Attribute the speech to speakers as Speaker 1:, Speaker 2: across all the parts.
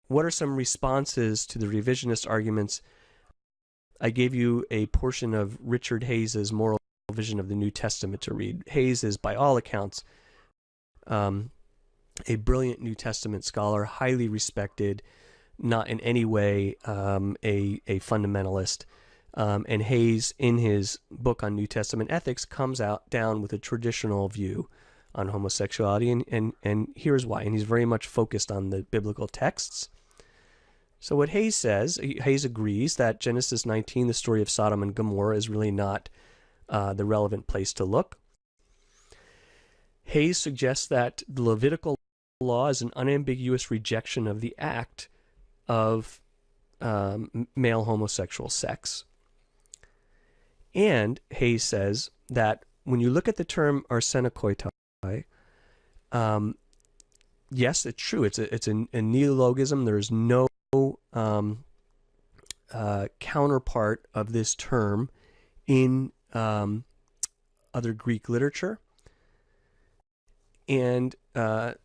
Speaker 1: what are some responses to the revisionist arguments? I gave you a portion of Richard Hayes's Moral Vision of the New Testament to read. Hayes is, by all accounts, a brilliant New Testament scholar, highly respected, not in any way a fundamentalist. And Hayes, in his book on New Testament ethics, comes down with a traditional view on homosexuality, and here's why. And he's very much focused on the biblical texts. So what Hayes says, Hayes agrees that Genesis 19, the story of Sodom and Gomorrah, is really not the relevant place to look. Hayes suggests that the Levitical law is an unambiguous rejection of the act of male homosexual sex. And Hayes says that when you look at the term arsenokoitai, yes, it's true. It's a neologism. There's no counterpart of this term in other Greek literature. And the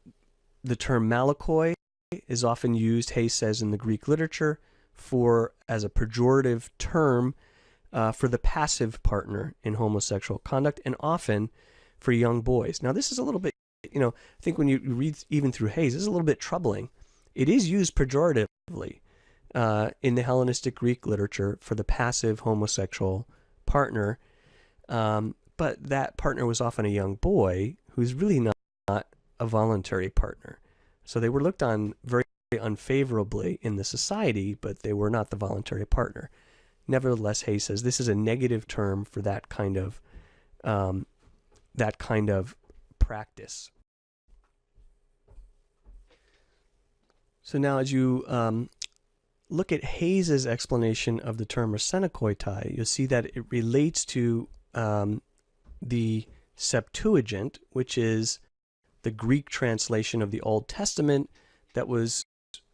Speaker 1: term malakoi is often used, Hayes says, in the Greek literature as a pejorative term for the passive partner in homosexual conduct, and often for young boys. Now, this is a little bit, I think when you read even through Hayes, this is a little bit troubling. It is used pejoratively in the Hellenistic Greek literature for the passive homosexual partner, but that partner was often a young boy who's really not a voluntary partner. So they were looked on very unfavorably in the society, but they were not the voluntary partner. Nevertheless, Hayes says this is a negative term for that kind of practice. So now, as you look at Hayes's explanation of the term arsenokoitai, you'll see that it relates to the Septuagint, which is the Greek translation of the Old Testament that was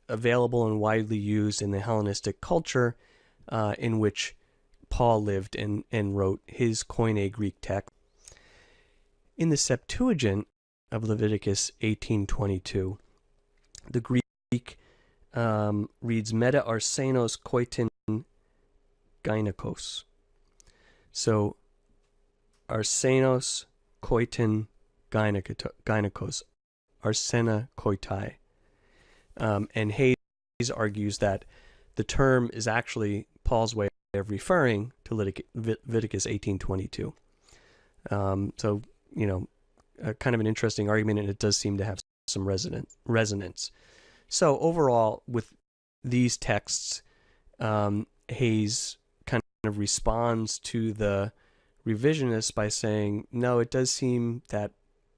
Speaker 1: available and widely used in the Hellenistic culture in which Paul lived and wrote his Koine Greek text. In the Septuagint of Leviticus 18:22, the Greek reads meta arsenos koitin gynekos. So arsenos koitin gynekos, arsena koitai. And Hayes argues that the term is actually Paul's way of referring to Leviticus 18:22. So, kind of an interesting argument, and it does seem to have some resonance. So overall, with these texts, Hayes kind of responds to the revisionists by saying, no, it does seem that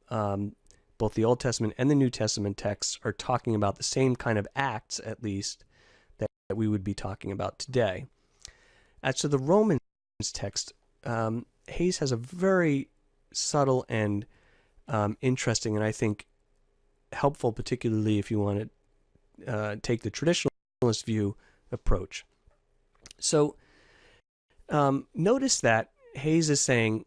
Speaker 1: both the Old Testament and the New Testament texts are talking about the same kind of acts, at least, that we would be talking about today. As to the Romans text, Hayes has a very subtle and interesting, and I think helpful, particularly if you want to take the traditionalist view approach. So notice that Hayes is saying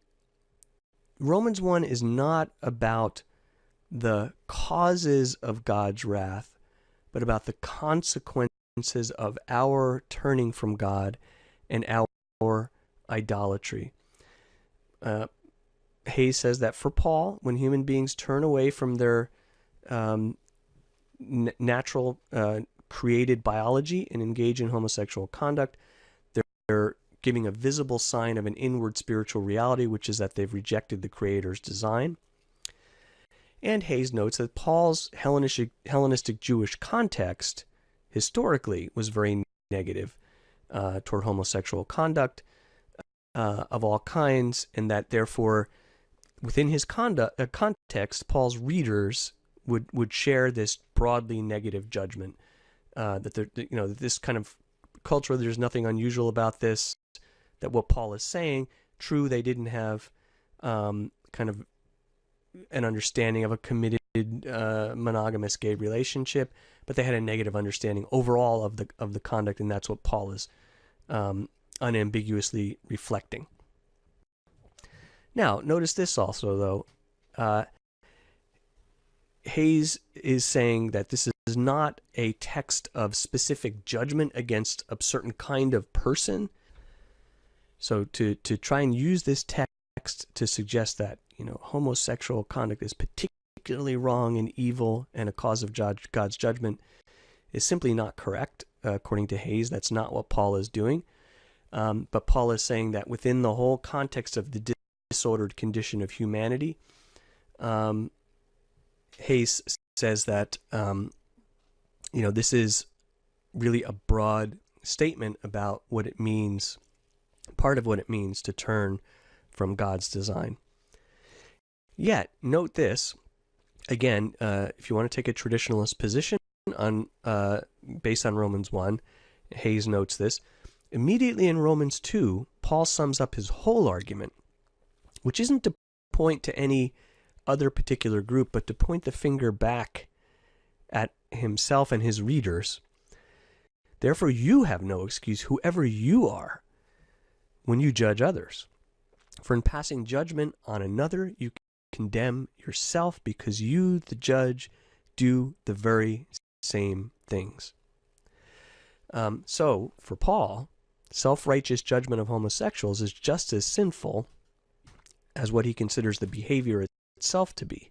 Speaker 1: Romans 1 is not about the causes of God's wrath, but about the consequences of our turning from God and our idolatry. Hayes says that for Paul, when human beings turn away from their natural created biology and engage in homosexual conduct, they're giving a visible sign of an inward spiritual reality, which is that they've rejected the Creator's design. And Hayes notes that Paul's Hellenistic Jewish context historically was very negative toward homosexual conduct of all kinds, and that therefore within his context, Paul's readers would share this broadly negative judgment that this kind of culture, there's nothing unusual about this, that what Paul is saying, true, they didn't have kind of an understanding of a committed monogamous gay relationship, but they had a negative understanding overall of the conduct, and that's what Paul is unambiguously reflecting. Now, notice this also, though. Hayes is saying that this is not a text of specific judgment against a certain kind of person. So to try and use this text to suggest that, homosexual conduct is particularly wrong and evil and a cause of God's judgment is simply not correct. According to Hayes, that's not what Paul is doing. But Paul is saying that within the whole context of the disordered condition of humanity, Hayes says that this is really a broad statement about what it means, part of what it means to turn from God's design. Yet, note this, again, if you want to take a traditionalist position on based on Romans 1, Hayes notes this, immediately in Romans 2, Paul sums up his whole argument, which isn't to point to any other particular group, but to point the finger back at himself and his readers. Therefore, you have no excuse, whoever you are, when you judge others. For in passing judgment on another, you condemn yourself, because you, the judge, do the very same things. So, for Paul, self-righteous judgment of homosexuals is just as sinful as what he considers the behavior itself to be.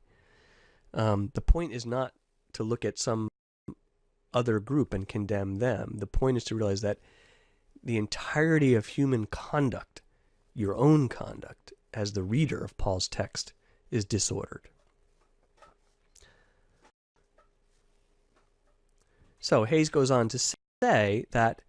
Speaker 1: The point is not to look at some other group and condemn them. The point is to realize that the entirety of human conduct, your own conduct, as the reader of Paul's text, is disordered. So Hayes goes on to say that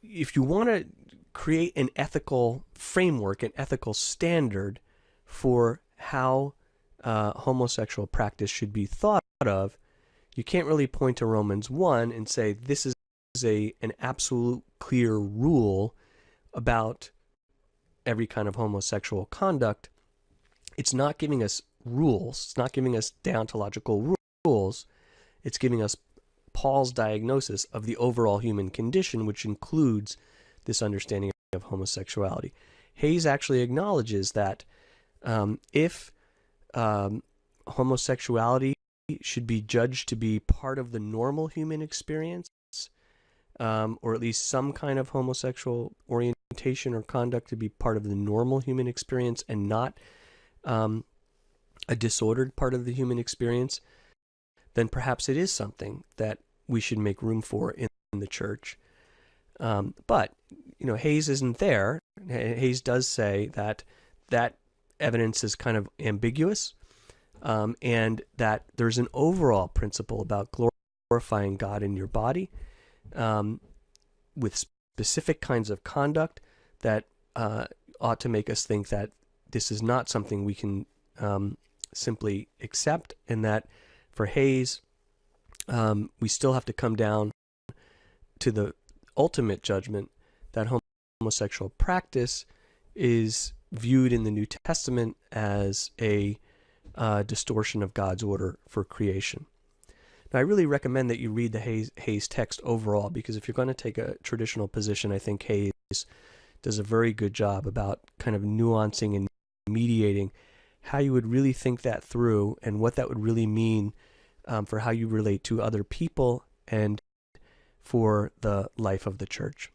Speaker 1: if you want to create an ethical framework, an ethical standard for how homosexual practice should be thought of, you can't really point to Romans 1 and say this is an absolute clear rule about every kind of homosexual conduct. It's not giving us rules. It's not giving us deontological rules. It's giving us Paul's diagnosis of the overall human condition, which includes this understanding of homosexuality. Hayes actually acknowledges that if homosexuality should be judged to be part of the normal human experience, or at least some kind of homosexual orientation or conduct to be part of the normal human experience and not a disordered part of the human experience, then perhaps it is something that we should make room for in the church. But Hayes isn't there. Hayes does say that evidence is kind of ambiguous, and that there's an overall principle about glorifying God in your body, with specific kinds of conduct that ought to make us think that this is not something we can simply accept, and that for Hayes, we still have to come down to the ultimate judgment that homosexual practice is viewed in the New Testament as a distortion of God's order for creation. Now, I really recommend that you read the Hayes text overall, because if you're going to take a traditional position, I think Hayes does a very good job about kind of nuancing and mediating how you would really think that through and what that would really mean for how you relate to other people and for the life of the church.